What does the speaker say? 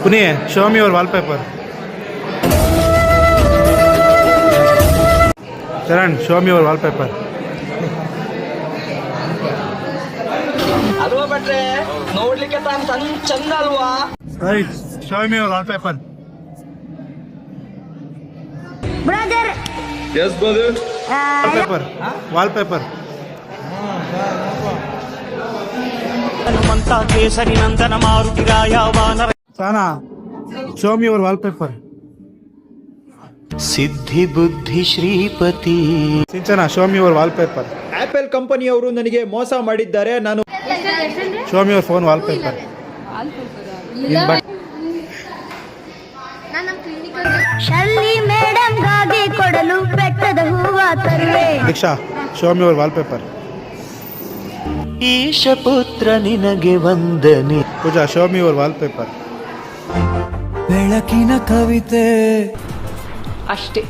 Pune, show me your wallpaper. Charan, show me your wallpaper. ಅಲ್ವಾ ಭಟ್ರೆ, ನೋಡ್ಲಿಕ್ಕೆ ಚಂದ ಅಲ್ವಾ? Right, show me your wallpaper. Brother. Yes, brother. Wallpaper. Wallpaper. Hanumantha ಕೇಸರಿ ನಂದನ ಮಾರುತಿ ರಾಯ ವಾನರ. Sana, show me your wallpaper. ಸಿದ್ಧಿ ಬುದ್ಧಿ Shripati. Sinchana, show me your wallpaper. Apple ಕಂಪನಿಯವರು ನನಗೆ ಮೋಸ ಮಾಡಿದ್ದಾರೆ. ನಾನು Show me your phone wallpaper. ಶಲ್ಲಿ ಮೇಡಮ್ ಗಾಗಿ ಕೊಡಲು ಬೆಟ್ಟದ ಹೂವ ತರುವೆ. Diksha, show me your wallpaper. ಈಶ ಪುತ್ರ ನಿನಗೆ ವಂದನೆ. Pooja, show me your wallpaper. ಬೆಳಕಿನ ಕವಿತೆ. ಅಷ್ಟೇ,